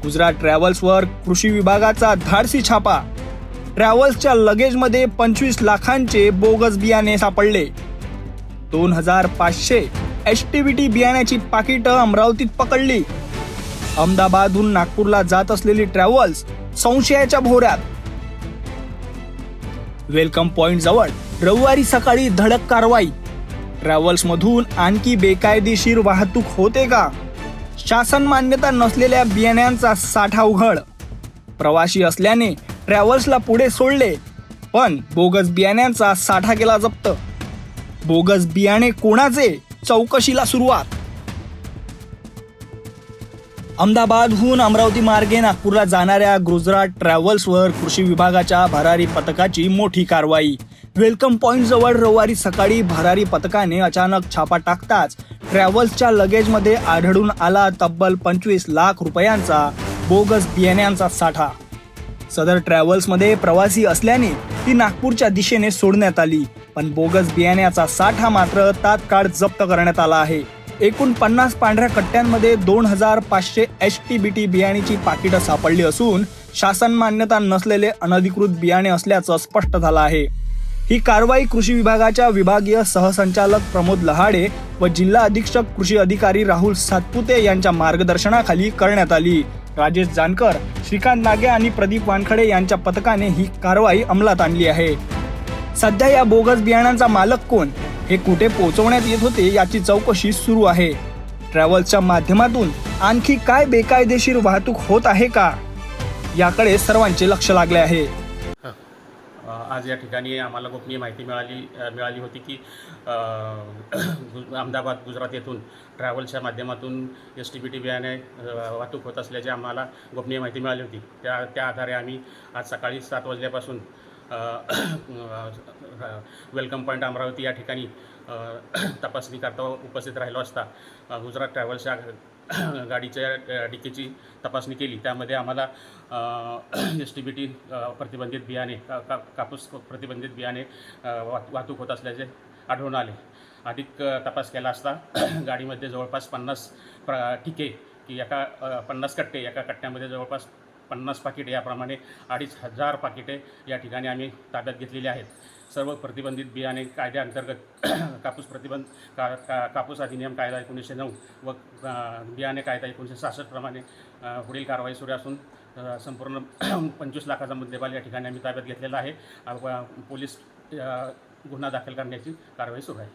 गुजरात ट्रॅव्हल्सवर कृषी विभागाचा धाडसी छापा। ट्रॅव्हल्सच्या लगेजमध्ये 25 लाखांचे बोगस बियाणे सापडले। 2500 HTBT बियाण्याची पाकिटं अमरावतीत पकडली। अहमदाबादहून नागपूरला जात असलेली ट्रॅव्हल्स संशयाच्या भोवऱ्यात। वेलकम पॉइंट जवळ रविवारी सकाळी धडक कारवाई। ट्रॅव्हल्समधून आणखी बेकायदेशीर वाहतूक होते का? शासन मान्यता नसलेल्या बियाण्यांचा साठा उघड। प्रवासी असल्याने ट्रॅव्हल्सला पुढे सोडले, पण बोगस बियाण्यांचा साठा केला जप्त। बोगस बियाणे कोणाचे? चौकशीला सुरुवात। अहमदाबादहून अमरावती मार्गे नागपूरला जाणाऱ्या गुजरात ट्रॅव्हल्सवर कृषी विभागाच्या भरारी पथकाची मोठी कारवाई। वेलकम पॉइंट जवळ रविवारी सकाळी भरारी पथकाने अचानक छापा टाकताच ट्रॅव्हल्सच्या लगेजमध्ये आढळून आला तब्बल 25 लाख रुपयांचा बोगस बियाण्यांचा साठा। सदर ट्रॅव्हल्समध्ये प्रवासी असल्याने ती नागपूरच्या दिशेने सोडण्यात आली, पण बोगस बियाण्याचा साठा मात्र तात्काळ जप्त करण्यात आला आहे। एकूण 50 पांढऱ्या कट्ट्यांमध्ये 2500 HTBT बियाण्याची पाकिटं सापडली असून शासन मान्यता नसलेले अनधिकृत बियाणे असल्याचं स्पष्ट झालं आहे। ही कारवाई कृषी विभागाच्या विभागीय सहसंचालक प्रमोद लहाडे व जिल्हा अधीक्षक कृषी अधिकारी राहुल सातपुते यांच्या मार्गदर्शनाखाली करण्यात आली। राजेश जानकर, श्रीकांत नागे आणि प्रदीप वानखडे यांच्या पथकाने ही कारवाई अंमलात आणली आहे। सध्या या बोगस बियाणांचा मालक कोण, हे कुठे पोहोचवण्यात येत होते याची चौकशी सुरू आहे। ट्रॅव्हल्सच्या माध्यमातून आणखी काय बेकायदेशीर वाहतूक होत आहे का, याकडे सर्वांचे लक्ष लागले आहे। आज या ठिकाणी आम्हाला गोपनीय माहिती मिळाली होती की अहमदाबाद गुजरात येथून ट्रॅव्हल्सच्या माध्यमातून HTBT बियाणे वाहतूक होत असल्याची आम्हाला गोपनीय माहिती मिळाली होती। त्या आधारे आम्ही आज सकाळी 7 वाजल्यापासून वेलकम पॉईंट अमरावती या ठिकाणी तपासणीकरता उपस्थित राहिलो असता गुजरात ट्रॅव्हल्सच्या गाडीच्या डिकीची तपासणी केली। त्यामध्ये आम्हाला HTBT प्रतिबंधित बियाणे कापूस प्रतिबंधित बियाणे वाहतूक होत असल्याचे आढळून आले। अधिक तपास केला असता गाडीमध्ये जवळपास 50 ठिके की 50 कट्टे, एका कट्ट्यामध्ये जवळपास 50 पाकिटे, याप्रमाणे 2500 पाकिटे या ठिकाणी आम्ही ताब्यात घेतलेली आहेत। सर्व प्रतिबंधित बियाणे कायद्याअंतर्गत कापूस अधिनियम कायदा 1909 व बियाणे कायदा 1966 प्रमाणे पुढील कारवाई सुरू असून संपूर्ण 25 लाखाचा मुद्देमाल या ठिकाणी आम्ही ताब्यात घेतलेला आहे। पोलीस गुन्हा दाखल करण्याची कारवाई सुरू आहे।